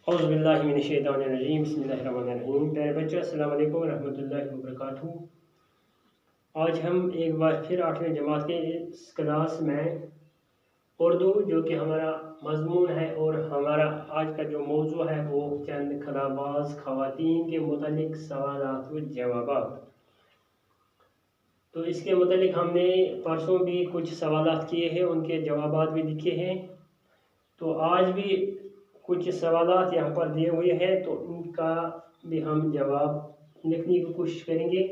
औज़ुबिल्लाहिमिनश्शैतानिर्रजीम बिस्मिल्लाहिर्रहमानिर्रहीम। प्यारे बच्चों, अस्सलाम वालेकुम रहमतुल्लाहि व बरकातुहू। आज हम एक बार फिर 8वीं जमात के इस क्लास में उर्दू जो कि हमारा मजमून है और हमारा आज का जो मौजू है वो चंद खलाबाज ख़वातीन के मुतालिक सवालात व जवाबात। तो इसके मुतालिक हमने परसों भी कुछ सवालात किए हैं, उनके जवाबात भी लिखे हैं। तो आज भी कुछ सवालात यहाँ पर दिए हुए हैं, तो उनका भी हम जवाब लिखने की कोशिश करेंगे।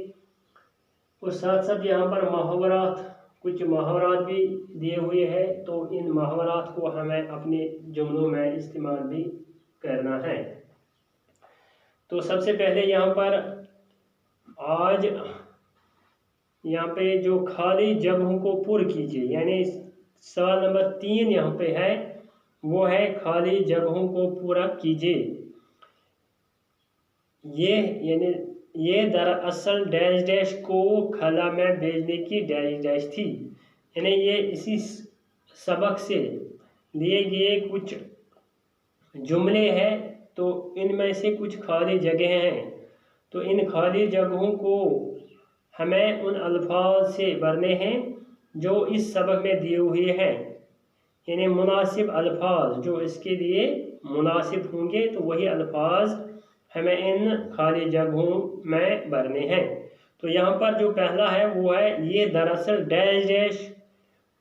और साथ साथ यहाँ पर मुहावरात, कुछ मुहावरात भी दिए हुए हैं, तो इन मुहावरात को हमें अपने जुमलों में इस्तेमाल भी करना है। तो सबसे पहले यहाँ पर आज यहाँ पे जो खाली जगहों को पुर कीजिए, यानी सवाल नंबर 3 यहाँ पे है, वो है खाली जगहों को पूरा कीजिए। ये दरअसल डैश डैश को खला में भेजने की डैश डैश थी। यानी ये इसी सबक से लिए गए कुछ जुमले हैं, तो इनमें से कुछ खाली जगह हैं। तो इन खाली जगहों को हमें उन अल्फाज से भरने हैं जो इस सबक में दिए हुए हैं, यानी मुनासिब अल्फाज जो इसके लिए मुनासिब होंगे, तो वही अल्फाज हमें इन खाली जगहों में भरने हैं। तो यहाँ पर जो पहला है वो है, ये दरअसल डैश डैश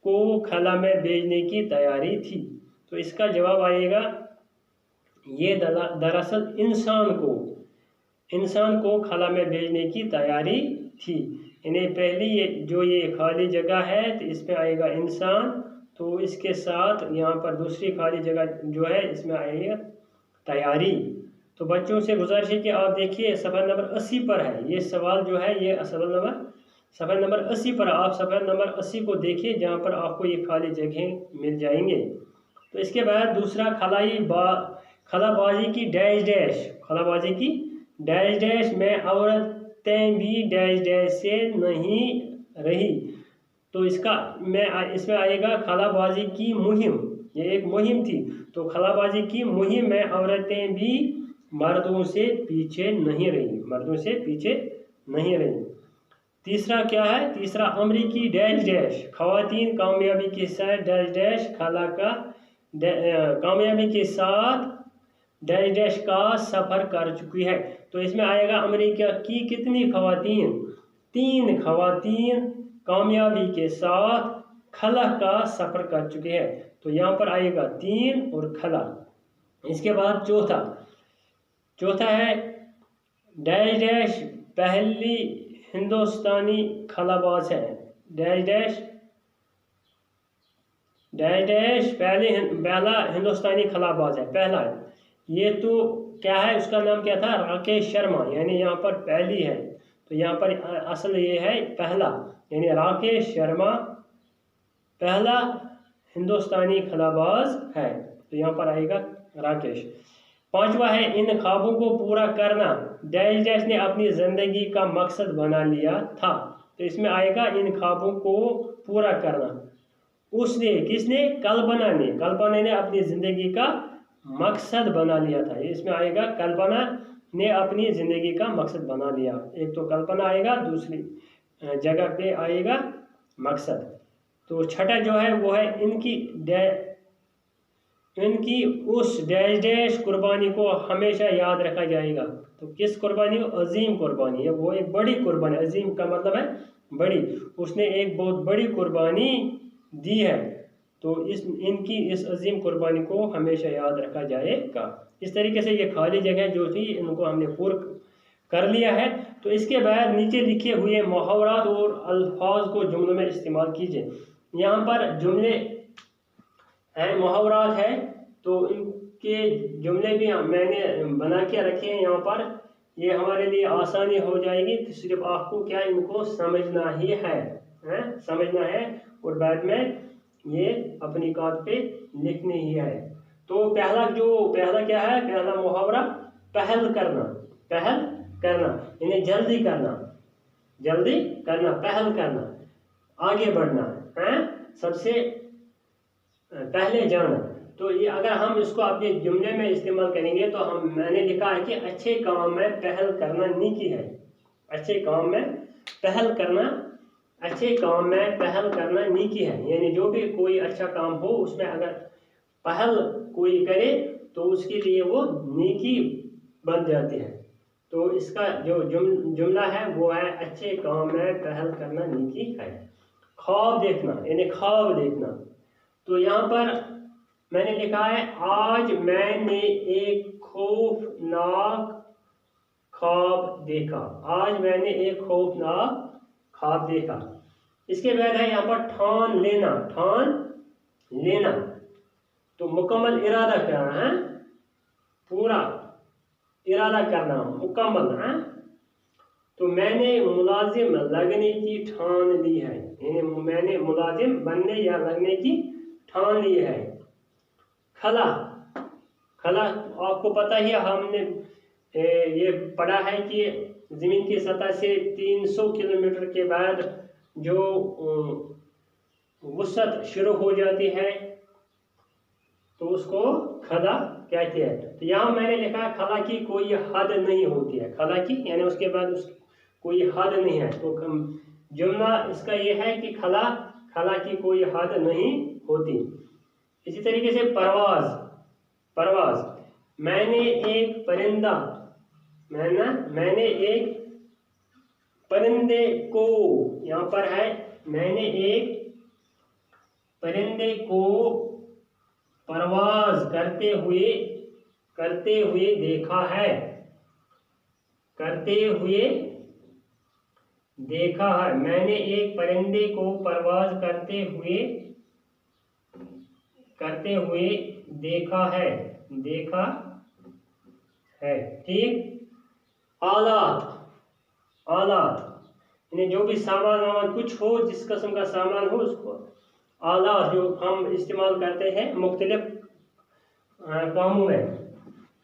को खला में भेजने की तैयारी थी। तो इसका जवाब आएगा, ये दरअसल इंसान को खला में भेजने की तैयारी थी। यानी पहली ये खाली जगह है, तो इसमें आएगा इंसान, तो इसके साथ यहाँ पर दूसरी खाली जगह जो है इसमें आएगा तैयारी। तो बच्चों से गुजारिश है कि आप देखिए सफ़ा नंबर 80 पर है ये सवाल जो है, ये सफ़ा नंबर 80 पर आप सफ़ा नंबर 80 को देखिए, जहाँ पर आपको ये खाली जगह मिल जाएंगे। तो इसके बाद दूसरा खलाबाजी की डैश डैश, खलाबाजी की डैश डैश में औरतें भी डैश डैश से नहीं रही। तो इसमें आएगा खलाबाजी की मुहिम, ये एक मुहिम थी। तो खलाबाजी की मुहिम में औरतें भी मर्दों से पीछे नहीं रही। तीसरा क्या है, तीसरा अमरीकी डैश डैश खवातीन कामयाबी के साथ डैश डैश कामयाबी के साथ डैश डैश का सफ़र कर चुकी है। तो इसमें आएगा अमेरिका की कितनी खवातीन, 3 खवातीन कामयाबी के साथ खला का सफ़र कर चुके हैं। तो यहाँ पर आएगा 3 और खला। इसके बाद चौथा है डैश डैश पहली हिंदुस्तानी खलाबाज है, डैश डैश पहला हिंदुस्तानी खलाबाज है, पहला। ये तो क्या है, उसका नाम क्या था, राकेश शर्मा, यानी यहाँ पर पहली है। तो यहाँ पर असल ये है पहला, यानी राकेश शर्मा पहला हिंदुस्तानी खलाबाज है। तो यहाँ पर आएगा राकेश। 5वां है इन ख्वाबों को पूरा करना डैश डैश ने अपनी ज़िंदगी का मकसद बना लिया था। तो इसमें आएगा इन ख्वाबों को पूरा करना उसने, किसने, कल्पना ने अपनी ज़िंदगी का मकसद बना लिया था। इसमें आएगा कल्पना ने अपनी ज़िंदगी का मकसद बना लिया। एक तो कल्पना आएगा, दूसरी जगह पे आएगा मकसद। तो छठा जो है वो है इनकी उस डैश डैश कुर्बानी को हमेशा याद रखा जाएगा। तो किस कुर्बानी को, अजीम कुर्बानी है, वो एक बड़ी कुर्बानी, अजीम का मतलब है बड़ी, उसने एक बहुत बड़ी कुर्बानी दी है। तो इनकी इस अजीम कुर्बानी को हमेशा याद रखा जाएगा। इस तरीके से ये खाली जगह जो थी इनको हमने पूरा कर लिया है। तो इसके बाद नीचे लिखे हुए मुहावरात और अल्फाज को जुमलों में इस्तेमाल कीजिए। यहाँ पर जुमले हैं, मुहावरात है, तो इनके जुमले भी मैंने बना के रखे हैं यहाँ पर। ये हमारे लिए आसानी हो जाएगी, तो सिर्फ आपको क्या इनको समझना ही है, समझना है, और बाद में ये अपनी काट पे लिखने ही है। तो पहला क्या है, पहला मुहावरा पहल करना यानी जल्दी करना, पहल करना, आगे बढ़ना है, सबसे पहले जाना, तो ये अगर हम इसको अपने जुमले में इस्तेमाल करेंगे तो मैंने लिखा है कि अच्छे काम में पहल करना नेकी है। अच्छे काम में पहल करना, अच्छे काम में पहल करना नेकी है। यानी जो भी कोई अच्छा काम हो उसमें अगर पहल कोई करे तो उसके लिए वो नेकी बन जाती है। तो इसका जो जुमला है वो है अच्छे काम में पहल करना नेकी है। ख्वाब देखना यानी ख्वाब देखना, तो यहाँ पर मैंने लिखा है आज मैंने एक खौफनाक ख्वाब देखा। आज मैंने एक खौफनाक ख्वाब देखा। इसके बाद है यहाँ पर ठान लेना। ठान लेना तो मुकम्मल इरादा करना है, पूरा इरादा करना मुकम्मल है। तो मैंने मुलाजिम लगने की ठान ली है, यानी मैंने मुलाजिम बनने या लगने की ठान ली है। खला, खला आपको पता ही हमने ये पढ़ा है कि ज़मीन की सतह से 300 किलोमीटर के बाद जो वसअत शुरू हो जाती है तो उसको खला कहते हैं। तो यहाँ मैंने लिखा है खला की कोई हद नहीं होती है। खला की यानी उसके बाद कोई हद नहीं है। तो जुमला इसका ये है कि खला, खला की कोई हद नहीं होती। इसी तरीके से परवाज, परवाज मैंने एक परिंदा, मैंने एक परिंदे को, यहाँ पर है मैंने एक परिंदे को परवाज करते हुए देखा है, करते हुए देखा है। मैंने एक परिंदे को परवाज करते हुए देखा है, देखा है। ठीक। आलात, आलात यानी जो भी सामान कुछ हो, जिस किस्म का सामान हो उसको आलात जो हम इस्तेमाल करते हैं मुख्तलिफ कामों में।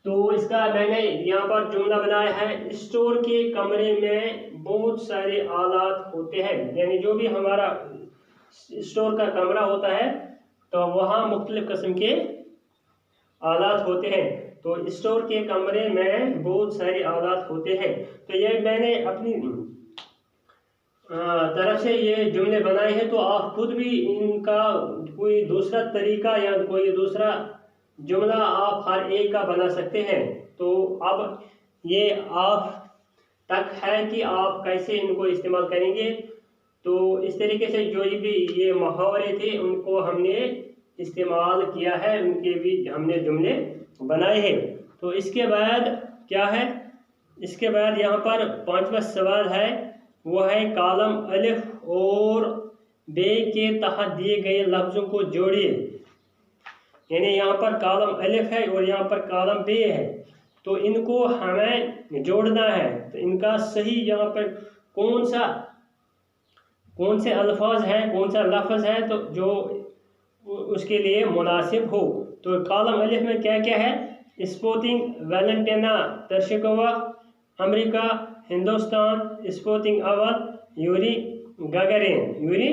तो इसका मैंने यहाँ पर जुमला बनाया है स्टोर के कमरे में बहुत सारे आलात होते हैं। यानी जो भी हमारा स्टोर का कमरा होता है तो वहाँ मुख्तलिफ किस्म के आलात होते हैं। तो स्टोर के कमरे में बहुत सारे आलात होते हैं। तो ये मैंने अपनी तरफ से ये जुमले बनाए हैं। तो आप खुद भी इनका कोई दूसरा तरीका या कोई दूसरा जुमला आप हर एक का बना सकते हैं। तो अब ये आप तक है कि आप कैसे इनको इस्तेमाल करेंगे। तो इस तरीके से जो भी ये मुहावरे थे उनको हमने इस्तेमाल किया है, उनके भी हमने जुमले बनाए हैं। तो इसके बाद क्या है, इसके बाद यहाँ पर 5वां सवाल है, वो है कालम अलिफ और बे के तहत दिए गए लफ्ज़ों को जोड़िए। यानी यहाँ पर कालम अलिफ है और यहाँ पर कालम बे है, तो इनको हमें जोड़ना है। तो इनका सही यहाँ पर कौन से अल्फाज हैं, कौन सा लफ्ज़ है तो जो उसके लिए मुनासिब हो। तो कालम अलिफ में क्या क्या है, Sputnik, Valentina Tereshkova, America, Hindustan, Sputnik अव्वल, यूरी गागरिन, यूरी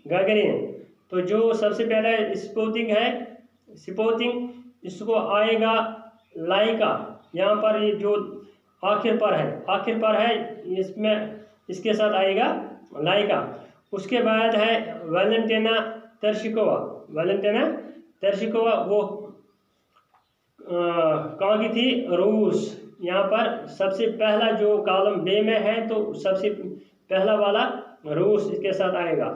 गागरिन। तो जो सबसे पहले स्पुतनिक है, स्पुतनिक, इसको आएगा लाइका। यहाँ पर ये जो आखिर पर है इसमें इसके साथ आएगा लाइका। उसके बाद है वैलेंटीना तरशिकोवा, वैलेंटीना तरशिकोवा वो कहाँ की थी, रूस। यहाँ पर सबसे पहला जो कॉलम बे में है तो सबसे पहला वाला रूस इसके साथ आएगा।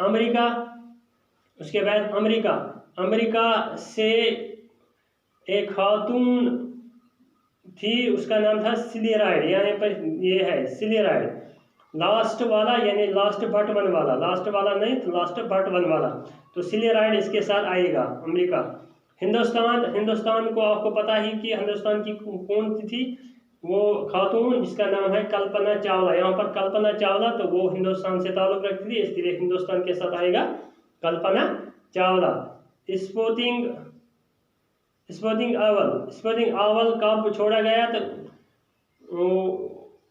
अमेरिका, उसके बाद अमेरिका से एक खातून थी, उसका नाम था सिलेराइड, यानी पर ये है सिलेराइड। लास्ट वाला यानी लास्ट बट वन वाला, लास्ट वाला नहीं तो लास्ट बट वन वाला, तो सिलेराइड इसके साथ आएगा अमेरिका। हिंदुस्तान को आपको पता ही कि हिंदुस्तान की कौन सी थी वो खातून, जिसका नाम है कल्पना चावला। यहाँ पर कल्पना चावला तो वो हिंदुस्तान से ताल्लुक़ रखती थी, इसलिए हिंदुस्तान के साथ आएगा कल्पना चावला। स्पुतनिक अव्वल कब छोड़ा गया, तो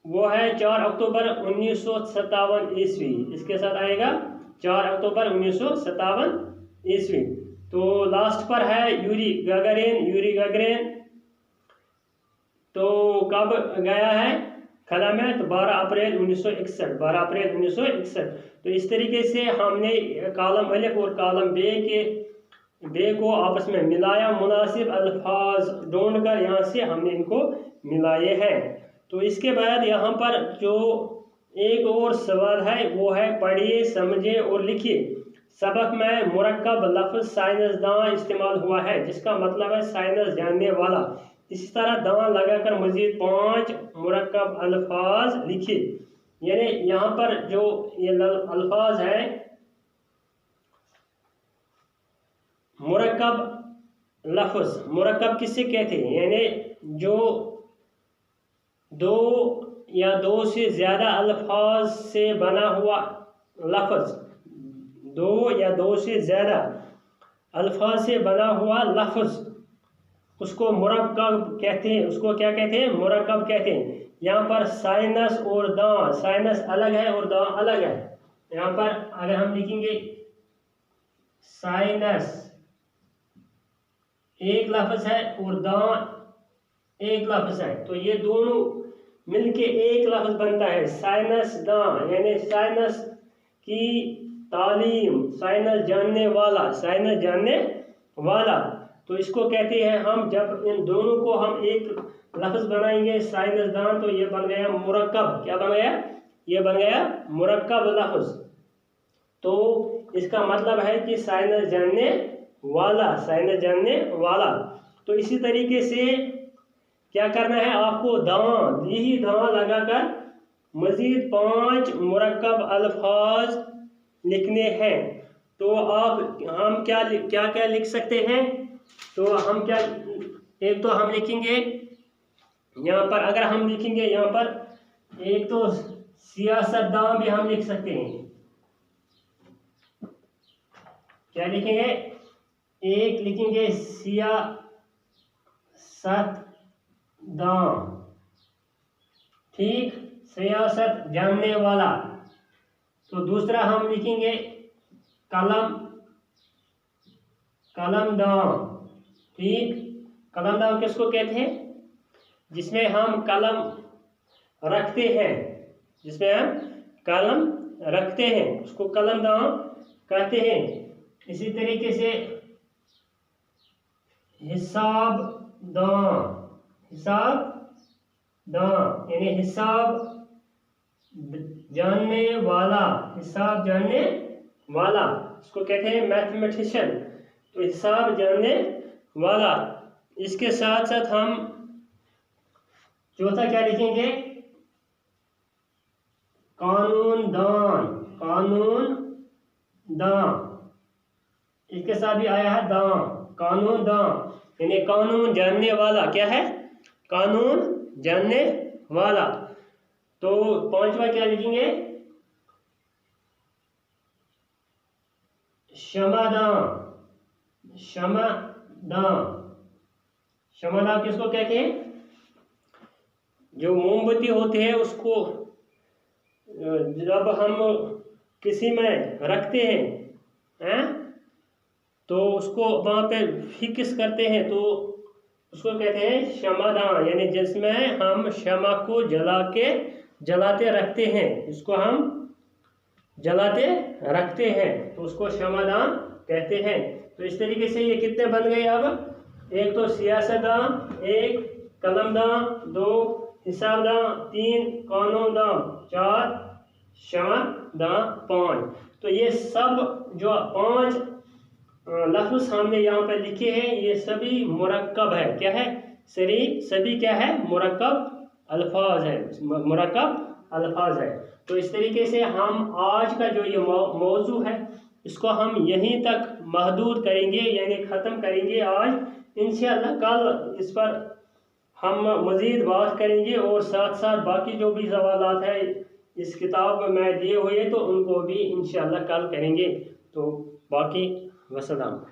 वो है 4 अक्टूबर 1957 ईस्वी, इसके साथ आएगा 4 अक्टूबर 1957 ईस्वी। तो लास्ट पर है यूरी गागरिन। तो कब गया है खला में? तो 12 अप्रैल 1961। तो इस तरीके से हमने कॉलम अलिफ और कॉलम बे को आपस में मिलाया, मुनासिब अल्फाज ढूंढकर यहाँ से हमने इनको मिलाए हैं। तो इसके बाद यहाँ पर जो एक और सवाल है वो है पढ़िए, समझिए और लिखिए। सबक में मुरक्कब लफ्ज़ साइंसदान इस्तेमाल हुआ है, जिसका मतलब है साइंस जानने वाला। इसी तरह दान लगाकर मजीद 5 मुरक्कब अल्फाज लिखिए। यानी यहाँ पर जो ये अल्फाज है मुरक्कब लफ्ज़, मुरक्कब किससे कहते हैं? यानी जो 2 या 2 से ज़्यादा अल्फाज से बना हुआ लफ्ज़, 2 या 2 से ज़्यादा अल्फाज से बना हुआ लफ्ज़, उसको मुरक्कब कहते हैं। उसको क्या कहते हैं? मुरक्कब कहते हैं। यहाँ पर साइनस और दां, साइनस अलग है और दां अलग है। यहाँ पर अगर हम लिखेंगे साइनस एक लफ्ज़ है और दां एक लफ्ज़ है, तो ये दोनों मिलके एक लफ्ज़ बनता है साइनस दां। यानी साइनस की तालीम, साइनस जानने वाला, साइनस जानने वाला। तो इसको कहते हैं हम, जब इन दोनों को हम एक लफ्ज़ बनाएंगे साइंसदान, तो ये बन गया मुरक्कब। क्या बन गया? ये बन गया मुरक्कब लफ्ज़। तो इसका मतलब है कि साइंस जानने वाला, साइंस जानने वाला। तो इसी तरीके से क्या करना है आपको? दां, यही दां लगाकर मज़ीद 5 मुरक्कब अल्फाज लिखने हैं। तो हम क्या क्या लिख सकते हैं? तो हम क्या, एक तो हम लिखेंगे यहाँ पर, अगर हम लिखेंगे यहाँ पर एक तो सियासतदान भी हम लिख सकते हैं। क्या लिखेंगे? एक लिखेंगे सियासतदान, ठीक, सियासत जानने वाला। तो दूसरा हम लिखेंगे कलमदान, ठीक। कलमदान किसको कहते हैं? जिसमें हम कलम रखते हैं, जिसमें हम कलम रखते हैं उसको कलमदान कहते हैं। इसी तरीके से हिसाबदान, हिसाबदान यानी हिसाब जानने वाला, हिसाब जानने वाला, इसको कहते हैं मैथमेटिशियन। तो हिसाब जानने वाला। इसके साथ साथ हम चौथा क्या लिखेंगे? कानूनदान, कानूनदान, इसके साथ भी आया है दान, कानूनदान यानी कानून जानने वाला। क्या है? कानून जानने वाला। तो 5वां क्या लिखेंगे? क्षमादान, क्षमादान, क्षमादान किसको कहते हैं? जो मोमबत्ती होती है उसको जब हम किसी में रखते हैं तो उसको वहाँ पे फिक्स करते हैं, तो उसको कहते हैं क्षमादान। यानी जिसमें हम क्षमा को जलाते रखते हैं, इसको हम जलाते रखते हैं, तो उसको क्षमादान कहते हैं। तो इस तरीके से ये कितने बन गए? अब एक तो सियासतदान, एक कलमदान, 2 हिसाबदान, 3 कानूनदान, 4 क्षमादान, 5। तो ये सब जो 5 लफ्ज़ हमने यहाँ पर लिखे हैं ये सभी मुरक्कब है। क्या है? सभी क्या है? मुरक्कब अल्फाज है, मुरक्कब अल्फाज है। तो इस तरीके से हम आज का जो ये मौजू है इसको हम यहीं तक महदूद करेंगे, यानी ख़त्म करेंगे आज। इंशाअल्लाह कल इस पर हम मज़ीद बात करेंगे और साथ साथ बाकी जो भी सवालात है इस किताब में दिए हुए तो उनको भी इंशाअल्लाह कल करेंगे। तो बाकी वसलाम।